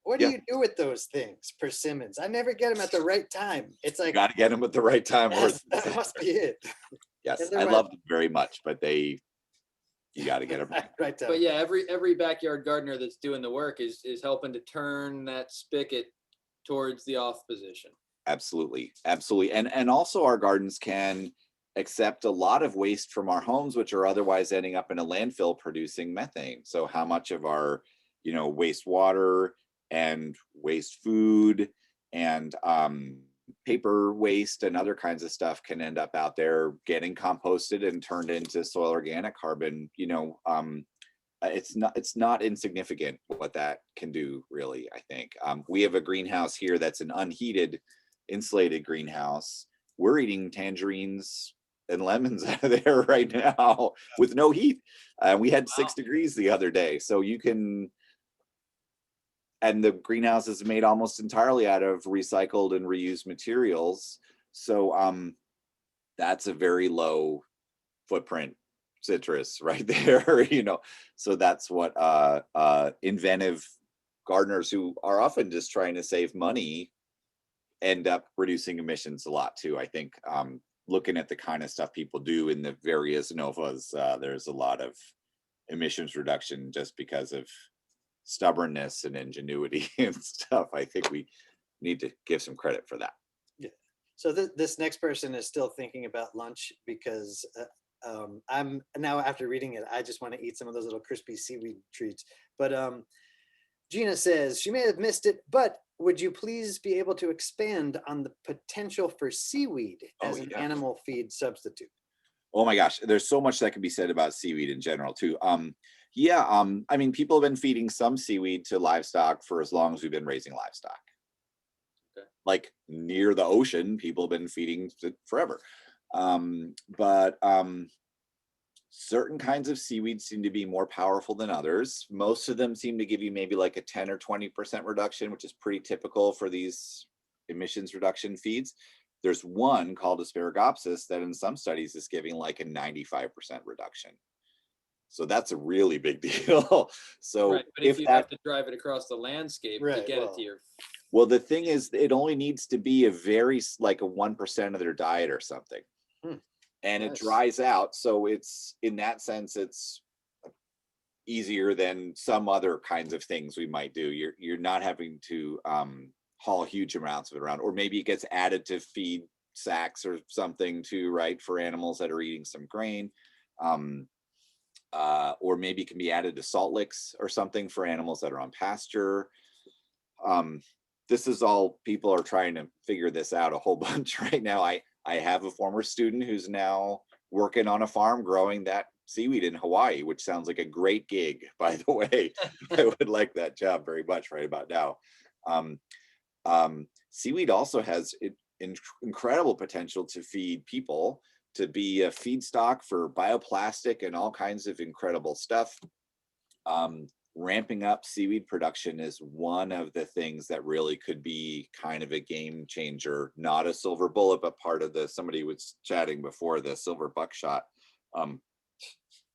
S1: What do you do with those things, persimmons? I never get them at the right time. It's like,
S5: you got to get them at the right time.
S1: that must be it.
S5: Yes, I love them very much, but you got to get them
S1: right time.
S2: But yeah, every backyard gardener that's doing the work is helping to turn that spigot towards the off position.
S5: Absolutely. And also our gardens can accept a lot of waste from our homes, which are otherwise ending up in a landfill producing methane. So how much of our, you know, wastewater and waste food and paper waste and other kinds of stuff can end up out there getting composted and turned into soil organic carbon. You know, it's not insignificant what that can do, really. I think we have a greenhouse here that's an unheated insulated greenhouse, we're eating tangerines and lemons out of there right now with no heat. We had 6 degrees the other day. So you can, and the greenhouse is made almost entirely out of recycled and reused materials. So that's a very low footprint citrus right there, you know. So that's what inventive gardeners who are often just trying to save money end up reducing emissions a lot too. I think looking at the kind of stuff people do in the various NOFAs, there's a lot of emissions reduction just because of stubbornness and ingenuity and stuff. I think we need to give some credit for that.
S1: Yeah. So this next person is still thinking about lunch because I'm now, after reading it, I just want to eat some of those little crispy seaweed treats. But Gina says she may have missed it, but would you please be able to expand on the potential for seaweed as an animal feed substitute?
S5: Oh my gosh, there's so much that can be said about seaweed in general too. I mean, people have been feeding some seaweed to livestock for as long as we've been raising livestock.
S2: Okay.
S5: Like near the ocean, people have been feeding it forever. Certain kinds of seaweed seem to be more powerful than others. Most of them seem to give you maybe like a 10 or 20% reduction, which is pretty typical for these emissions reduction feeds. There's one called Asparagopsis that in some studies is giving like a 95% reduction. So that's a really big deal. So
S2: right, but if you have to drive it across the landscape to get it to your...
S5: Well, the thing is, it only needs to be a very, like a 1% of their diet or something. And it dries out. So it's, in that sense, it's easier than some other kinds of things we might do. You're not having to haul huge amounts of it around, or maybe it gets added to feed sacks or something too, right? For animals that are eating some grain. Or maybe it can be added to salt licks or something for animals that are on pasture. This is all, people are trying to figure this out a whole bunch right now. I have a former student who's now working on a farm growing that seaweed in Hawaii, which sounds like a great gig, by the way. I would like that job very much right about now. Seaweed also has incredible potential to feed people, to be a feedstock for bioplastic and all kinds of incredible stuff. Ramping up seaweed production is one of the things that really could be kind of a game changer, not a silver bullet, but part of the, somebody was chatting before, the silver buckshot.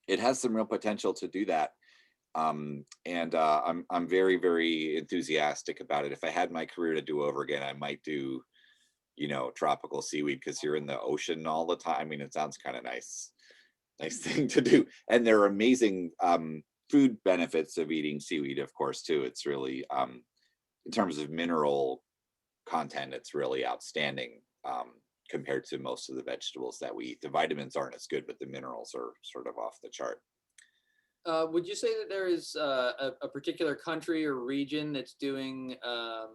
S5: It has some real potential to do that. I'm very, very enthusiastic about it. If I had my career to do over again, I might do, you know, tropical seaweed, because you're in the ocean all the time. I mean, it sounds kind of nice thing to do. And there are amazing food benefits of eating seaweed, of course, too. It's really, in terms of mineral content, it's really outstanding compared to most of the vegetables that we eat. The vitamins aren't as good, but the minerals are sort of off the chart.
S2: Would you say that there is a particular country or region that's doing a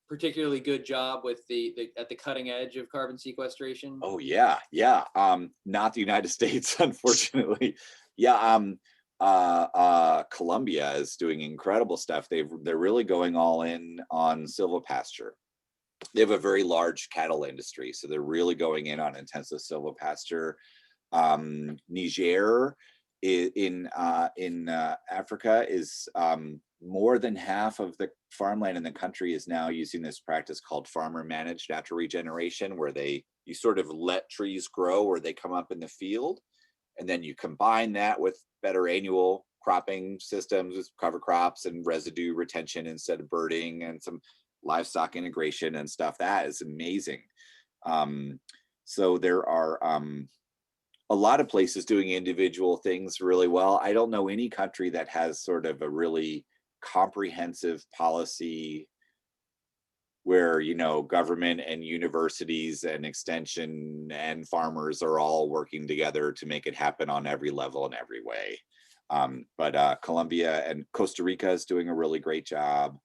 S2: particularly good job with at the cutting edge of carbon sequestration?
S5: Oh yeah. Not the United States, unfortunately. Colombia is doing incredible stuff. They're really going all in on silvopasture. They have a very large cattle industry, so they're really going in on intensive silvopasture. Niger in Africa is more than half of the farmland in the country is now using this practice called farmer managed natural regeneration, where you sort of let trees grow where they come up in the field, and then you combine that with better annual cropping systems with cover crops and residue retention instead of birding, and some livestock integration and stuff. That is amazing. So there are a lot of places doing individual things really well. I don't know any country that has sort of a really comprehensive policy where, you know, government and universities and extension and farmers are all working together to make it happen on every level in every way. But Colombia and Costa Rica is doing a really great job.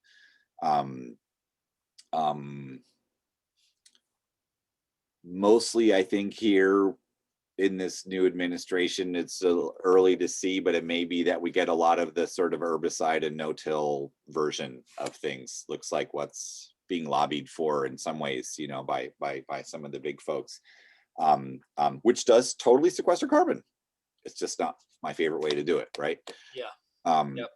S5: Mostly, I think here in this new administration, it's still early to see, but it may be that we get a lot of the sort of herbicide and no-till version of things. Looks like what's being lobbied for in some ways, you know, by some of the big folks, which does totally sequester carbon. It's just not my favorite way to do it, right?
S2: Yeah.
S5: Yep.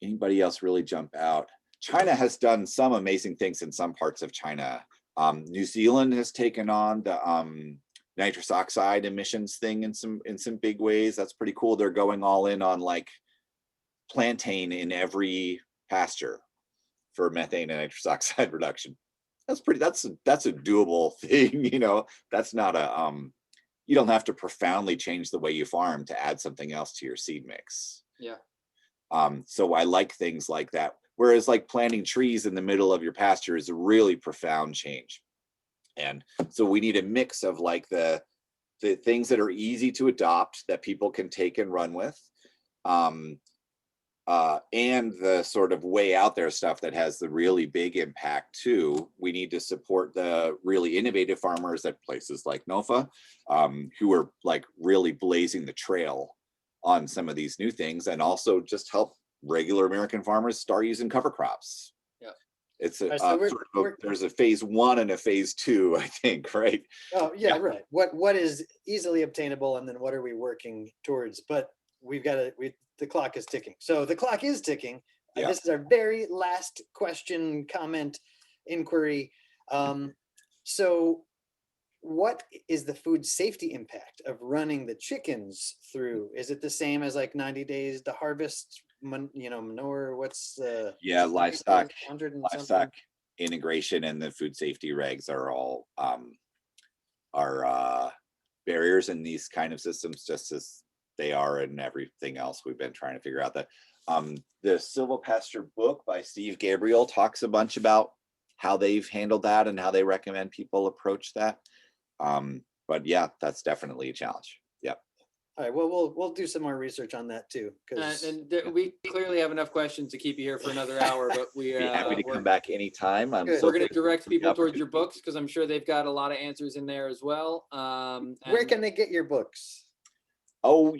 S5: Anybody else really jump out? China has done some amazing things in some parts of China. New Zealand has taken on the nitrous oxide emissions thing in some big ways. That's pretty cool. They're going all in on like plantain in every pasture for methane and nitrous oxide reduction. That's a doable thing, you know. That's not a you don't have to profoundly change the way you farm to add something else to your seed mix.
S2: Yeah.
S5: So I like things like that. Whereas like planting trees in the middle of your pasture is a really profound change. And so we need a mix of like the things that are easy to adopt that people can take and run with, and the sort of way out there stuff that has the really big impact too. We need to support the really innovative farmers at places like NOFA, who are like really blazing the trail on some of these new things, and also just help regular American farmers start using cover crops.
S2: Yeah.
S5: It's there's a phase 1 and a phase 2, I think, right?
S1: Oh yeah, right. What is easily obtainable, and then what are we working towards? But the clock is ticking. So the clock is ticking.
S5: Yeah.
S1: This is our very last question, comment, inquiry. So what is the food safety impact of running the chickens through? Is it the same as like 90 days to harvest, manure? What's
S5: livestock
S1: 100 and
S5: livestock
S1: something?
S5: integration and the food safety regs are all barriers in these kind of systems, just as they are in everything else we've been trying to figure out. That the Silvopasture book by Steve Gabriel talks a bunch about how they've handled that and how they recommend people approach that. But yeah, that's definitely a challenge. Yep.
S1: All right. Well, we'll do some more research on that too.
S2: We clearly have enough questions to keep you here for another hour, but
S5: Be happy to come back anytime.
S1: Good.
S2: We're going to
S5: grateful
S2: direct
S5: for the
S2: people towards your
S5: opportunity.
S2: books because I'm sure they've got a lot of answers in there as well.
S1: Where
S2: And
S1: can they get your books?
S5: Oh,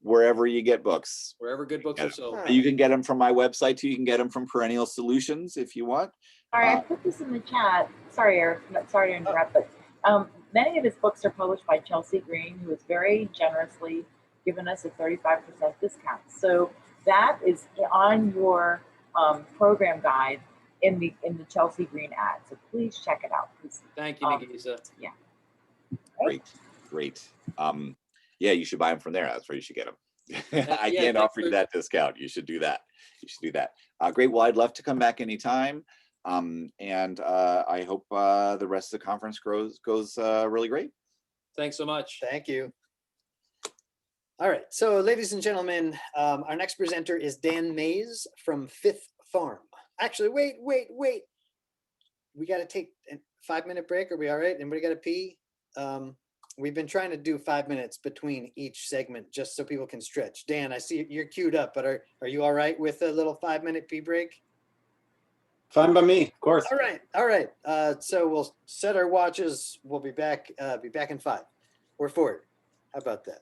S5: wherever you get books.
S2: wherever good books are sold.
S1: Huh.
S5: You can get them from my website too. You can get them from Perennial Solutions if you want.
S6: All right, I put this in the chat. Sorry, Eric, sorry to interrupt, but many of his books are published by Chelsea Green, who has very generously given us a 35% discount. So that is on your program guide in the Chelsea Green ad. So please check it out. Please.
S2: Thank you, Nagisa.
S6: Yeah.
S5: Great. Yeah, you should buy them from there. That's where you should get them. I
S2: Yeah,
S5: can't
S2: thanks
S5: offer you that discount. You should do that. Great. Well, I'd love to come back anytime. And I hope the rest of the conference goes really great.
S2: Thanks so much.
S1: Thank you. All right. So, ladies and gentlemen, our next presenter is Dan Mays from Fifth Farm. Actually, wait. We got to take a 5-minute break. Are we all right? Anybody got to pee? We've been trying to do 5 minutes between each segment just so people can stretch. Dan, I see you're queued up, but are you all right with a little 5-minute pee break?
S7: Fine by me, of course.
S1: All right. So we'll set our watches. We'll be back in 5 or 4. How about that?